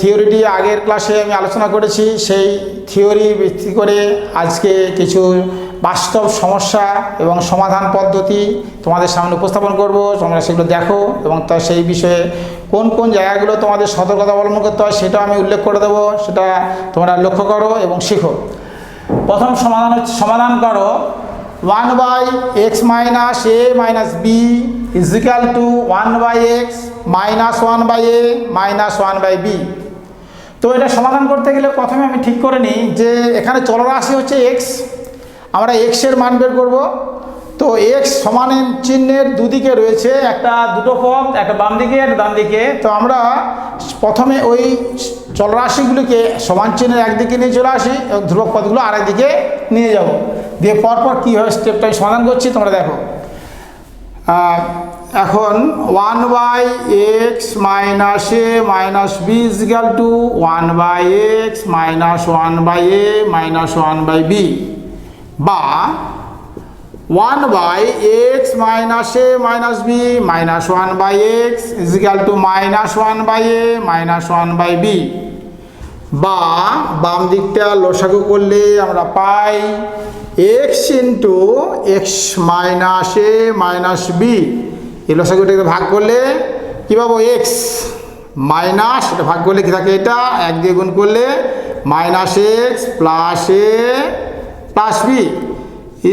থিওরিটি আগের ক্লাসে আমি আলোচনা করেছি, সেই থিওরি ভিত্তি করে আজকে কিছু বাস্তব সমস্যা এবং সমাধান পদ্ধতি তোমাদের সামনে উপস্থাপন করব। তোমরা সেগুলো দেখো এবং তা সেই বিষয়ে কোন কোন জায়গাগুলো তোমাদের সতর্কতা অবলম্বন করতে হয় সেটাও আমি উল্লেখ করে দেবো, সেটা তোমরা লক্ষ্য করো এবং শিখো। প্রথম সমাধান করো 1/x minus a minus b is equal to 1/x minus 1/a minus 1/b। তো এটা সমাধান করতে গেলে প্রথমে আমি ঠিক করে নিই যে এখানে চলরাশি হচ্ছে x, আমরা x এর মান বের করব। তো x সমান চিহ্নের দুদিকে রয়েছে, দুটো পদ, একটা বাম দিকে একটা ডান দিকে। তো আমরা প্রথমে ওই চলরাশিগুলিকে সমান চিহ্নের একদিকে নিয়ে চলে আসি এবং ধ্রুবক পদগুলো আরেকদিকে নিয়ে যাব, দিয়ে পরপর কী হয় স্টেপটা আমি সমাধান করছি তোমরা দেখো। এখন 1/x minus a minus b is equal to 1/x minus 1/a minus 1/b, বা 1/x minus a minus b minus 1/x is equal to minus 1/a minus 1/b, বা বাম দিকটা লসাগু করলে আমরা পাই x into x minus a minus b। এই লসাগুটাকে ভাগ করলে কী পাবো, x মাইনাস, এটা ভাগ করলে কী থাকে, এটা 1 দিয়ে গুণ করলে -x plus a plus b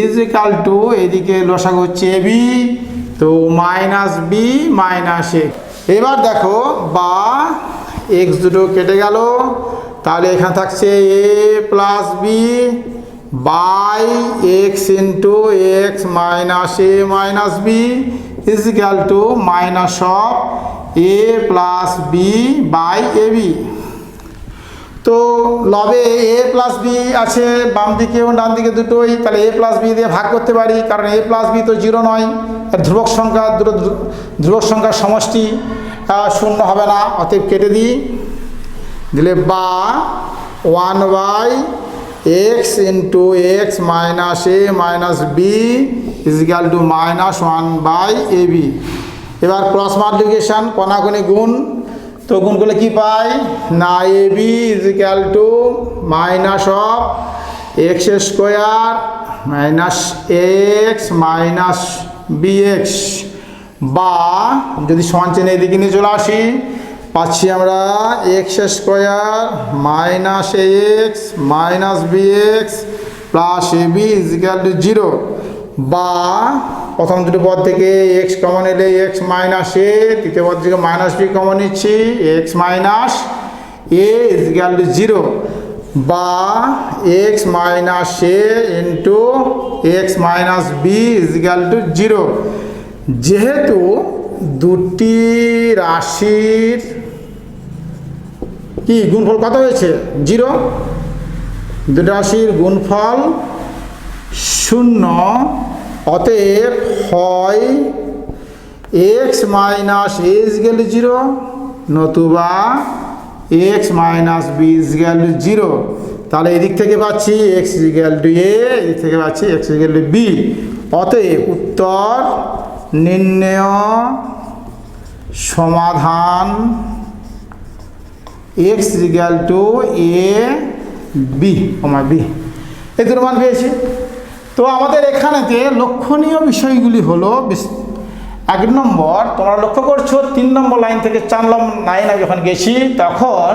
is equal two, এদিকে লসাগু হচ্ছে ab, তো -b -a। এবার দেখো বা x দুটো কেটে গেল, তাহলে এখানে থাকছে a plus b by x into x minus a minus b is equal to minus of a plus b by ab। তো লবে a প্লাস b আছে বাম দিকে এবং ডান দিকে দুটোই, তাহলে a প্লাস b দিয়ে ভাগ করতে পারি, কারণ a প্লাস b তো 0 নয়, ধ্রুবক সংখ্যা, দুটো ধ্রুবক সংখ্যার সমষ্টি, শূন্য হবে না, অতএব কেটে দিই, দিলে বা 1/x into x minus a minus b is equal to minus 1/ab। এবার ক্রস মাল্টিপ্লিকেশন, কণাকণি গুণ, তো গুণ করলে কী পাই না, ab is equal to minus of x square minus x minus bx, বা যদি সমান চিহ্ন এদিকে নিয়ে চলে আসি পাচ্ছি আমরা x square minus ax minus bx plus ab is equal two 0, বা প্রথম দুটো পদ থেকে x কমন এলে x মাইনাস a, তৃতীয় পদ থেকে মাইনাস b কমন নিচ্ছি x minus a is equal two 0, বা x minus a into x minus b is equal two 0। যেহেতু দুটি রাশির কি গুণফল কত হয়েছে 0, দুটি রাশির গুণফল 0, অতএব হয় x minus a is equal two 0 নতুবা x minus b is equal two 0। তাহলে এদিক থেকে পাচ্ছি x is equal two a, এদিক থেকে পাচ্ছি x is equal two b। অতএব উত্তর নির্ণেয় সমাধান x is equal two a b, এই দুটো মান পেয়েছি। তো আমাদের এখানেতে লক্ষণীয় বিষয়গুলি হলো 1 নম্বর, তোমরা লক্ষ্য করছো 3 নম্বর লাইন থেকে 4 নম্বর লাইনে যখন গেছি তখন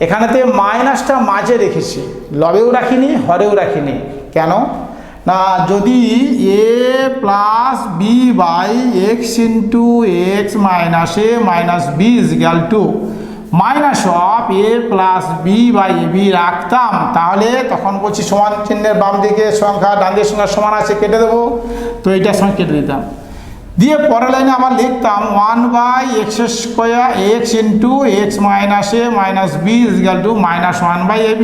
এখানেতে মাইনাসটা মাঝে রেখেছি, লবেও রাখিনি হরেও রাখিনি। কেন না, যদি a plus B by X into X minus A minus B is equal to minus of A plus B by A B রাখতাম, তাহলে তখন বলছি সমান চিহ্নের বাম দিকে সংখ্যা ডান দিকের সংখ্যা সমান আছে, কেটে দেবো, তো এইটার সঙ্গে কেটে দিতাম, দিয়ে পরের লাইনে আবার লিখতাম 1/x square X into X minus A minus B is equal to minus 1/ab।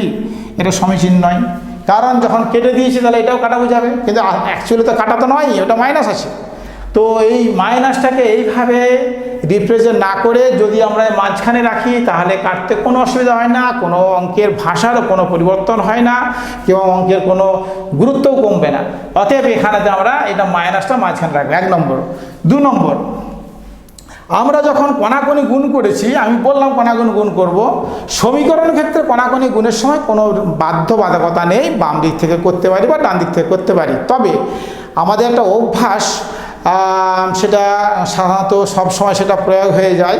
এটা সমীচীন নয়, কারণ যখন কেটে দিয়েছি তাহলে এটাও কাটা বোঝাবে, কিন্তু অ্যাকচুয়ালি তো কাটা তো নয়, ওটা মাইনাস আছে। তো এই মাইনাসটাকে এইভাবে রিপ্রেজেন্ট না করে যদি আমরা মাঝখানে রাখি তাহলে কাটতে কোনো অসুবিধা হয় না, কোনো অঙ্কের ভাষারও কোনো পরিবর্তন হয় না, এবং অঙ্কের কোনো গুরুত্বও কমবে না। অতএব এখানেতে আমরা এটা মাইনাসটা মাঝখানে রাখবো, 1 নম্বর। 2 নম্বর, আমরা যখন কণাকণি গুণ করেছি, আমি বললাম কণাকণি গুণ করব, সমীকরণের ক্ষেত্রে কণাকণি গুণের সময় কোনো বাধ্যবাধকতা নেই, বাম দিক থেকে করতে পারি বা ডান দিক থেকে করতে পারি। তবে আমাদের একটা অভ্যাস, সেটা সাধারণত সব সময় সেটা প্রয়োগ হয়ে যায়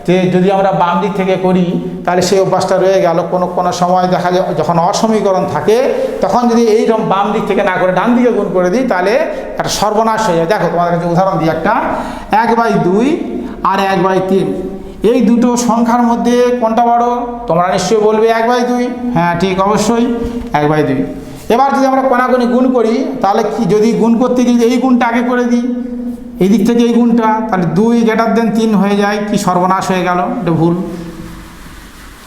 যে যদি আমরা বাম দিক থেকে করি তাহলে সেই অভ্যাসটা রয়ে গেল। কোনো সময় দেখা যায় যখন অসমীকরণ থাকে তখন যদি এইরকম বাম দিক থেকে না করে ডান দিকে গুণ করে দিই তাহলে একটা সর্বনাশ হয়ে যায়। দেখো তোমাদের কাছে উদাহরণ দিই একটা, 1/2 আর 1/3, এই দুটো সংখ্যার মধ্যে কোনটা বড়? তোমরা নিশ্চয়ই বলবে 1/2। হ্যাঁ ঠিক, অবশ্যই 1/2। এবার যদি আমরা কোনাকুনি গুণ করি তাহলে কি, যদি গুণ করতে গিয়ে এই গুণটা আগে করে দিই, এই দিক থেকে এই গুণটা, তাহলে 2 > 3 হয়ে যায়, কি সর্বনাশ হয়ে গেল, এটা ভুল।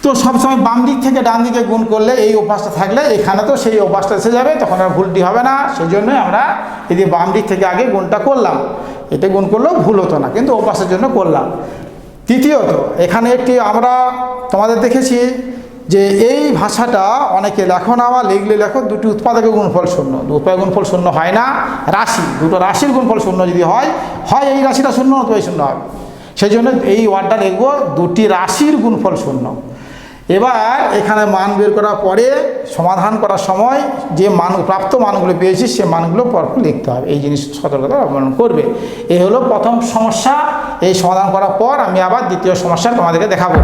তো সবসময় বাম দিক থেকে ডান দিকে গুণ করলে এই অভ্যাসটা থাকলে এখানে তো সেই অভ্যাসটা এসে যাবে, তখন আর ভুলটি হবে না। সেই জন্যই আমরা এই যে বাম দিক থেকে আগে গুণটা করলাম, এটা গুণ করলেও ভুল হতো না, কিন্তু অভ্যাসের জন্য করলাম। তৃতীয়ত, এখানে একটি আমরা তোমাদের দেখেছি যে এই ভাষাটা অনেকে লেখো না, বা লিখলে লেখো দুটি উৎপাদকের গুণফল শূন্য। উৎপাদক গুণফল শূন্য হয় না, রাশি, দুটো রাশির গুণফল শূন্য যদি হয় এই রাশিটা শূন্য, অথবা এই শূন্য হবে। সেই জন্য এই ওয়ার্ডটা লিখবো দুটি রাশির গুণফল শূন্য। এবার এখানে মান বের করার পরে সমাধান করার সময় যে প্রাপ্ত মানগুলো পেয়েছি সে মানগুলো পরপর লিখতে হবে, এই জিনিস সতর্কতা অবলম্বন করবে। এই হলো প্রথম সমস্যা। এই সমাধান করার পর আমি আবার দ্বিতীয় সমস্যা তোমাদেরকে দেখাবো।